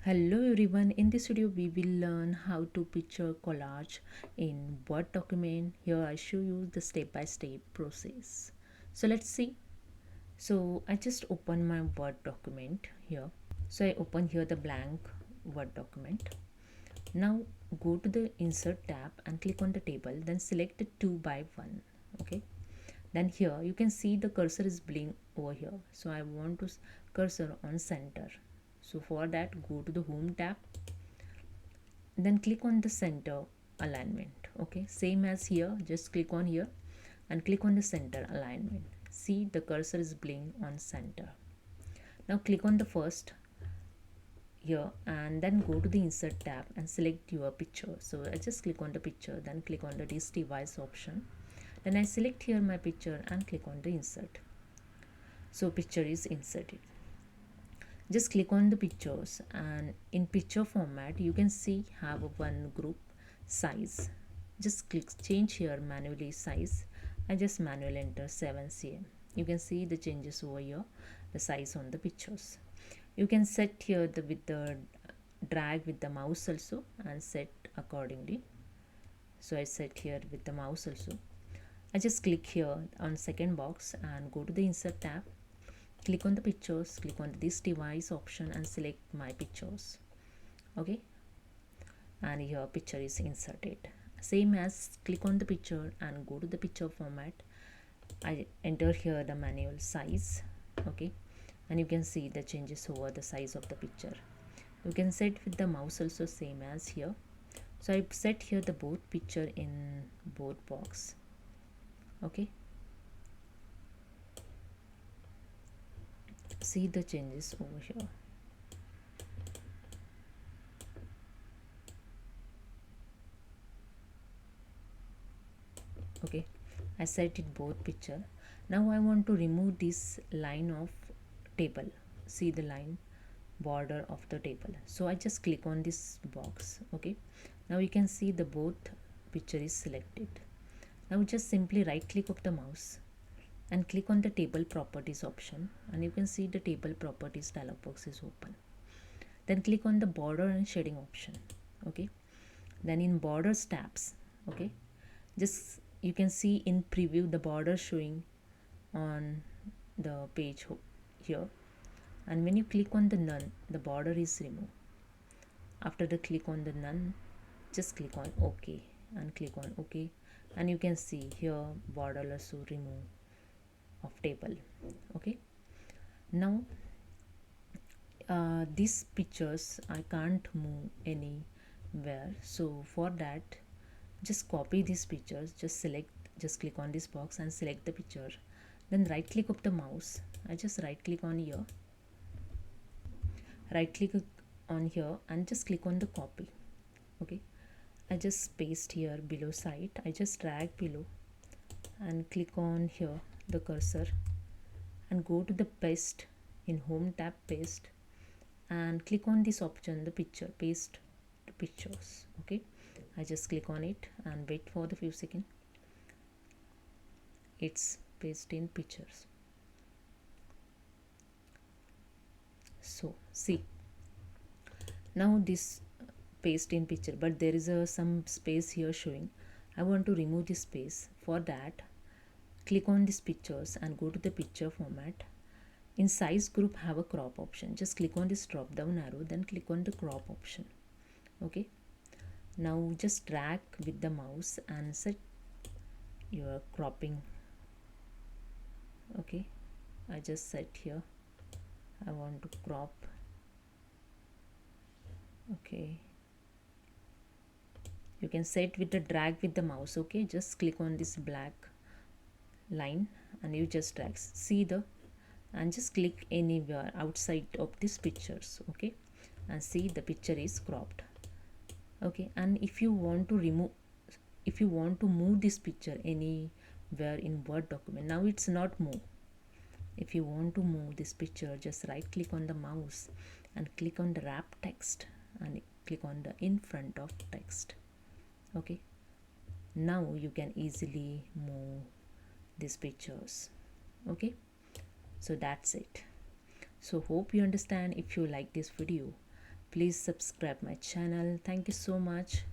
Hello everyone, in this video we will learn how to picture collage in Word document. Here I show you the step-by-step process. So let's see. So I just open my Word document here. So I open here the blank Word document. Now go to the insert tab and click on the table, then select the 2 by 1. Okay. Then here you can see the cursor is blinking over here. So I want to cursor on center. So for that, go to the home tab, then click on the center alignment. Okay, same as here, just click on here and click on the center alignment. See, the cursor is blink on center. Now click on the first here and then go to the insert tab and select your picture. So I just click on the picture, then click on the this device option, then I select here my picture and click on the insert. So picture is inserted. Just click on the pictures and in picture format you can see have one group size. Just click change here manually size. I just manually enter 7 cm. You can see the changes over here, the size on the pictures. You can set here with the drag with the mouse also and set accordingly. So I set here with the mouse also. I just click here on second box and go to the insert tab, click on the pictures, click on this device option and select my pictures. Okay, and your picture is inserted. Same as click on the picture and go to the picture format. I enter here the manual size. Okay, and you can see the changes over the size of the picture. You can set with the mouse also, same as here. So I set here the both picture in both box. Okay, see the changes over here. Okay, I set it both picture. Now I want to remove this line of table. See the line border of the table. So I just click on this box. Okay, now you can see the both picture is selected. Now just simply right click of the mouse and click on the table properties option and you can see the table properties dialog box is open. Then click on the border and shading option. Okay, then in borders tabs, okay, just you can see in preview the border showing on the page here, and when you click on the none, the border is removed. After the click on the none, just click on OK and click on OK, and you can see here border also remove of table. Okay, now these pictures I can't move anywhere, so for that just copy these pictures, just click on this box and select the picture, then right click of the mouse. I just right click on here and just click on the copy. Okay, I just paste here below site. I just drag below and click on here the cursor and go to the paste in home tab, paste, and click on this option, the picture, paste the pictures. Okay, I just click on it and wait for the few seconds. It's paste in pictures. So see, now this paste in picture, but there is some space here showing. I want to remove this space. For that, click on these pictures and go to the picture format. In size group have a crop option. Just click on this drop down arrow, then click on the crop option. Okay, now just drag with the mouse and set your cropping. Okay, I just set here, I want to crop. Okay, you can set with the drag with the mouse. Okay, just click on this black line and you just drag, see the, and just click anywhere outside of these pictures. Okay, and see the picture is cropped. Okay, and if you want to move this picture anywhere in Word document, now it's not move. If you want to move this picture, just right click on the mouse and click on the wrap text and click on the in front of text. Okay, now you can easily move these pictures. Okay, so that's it. So hope you understand. If you like this video, Please subscribe my channel. Thank you so much.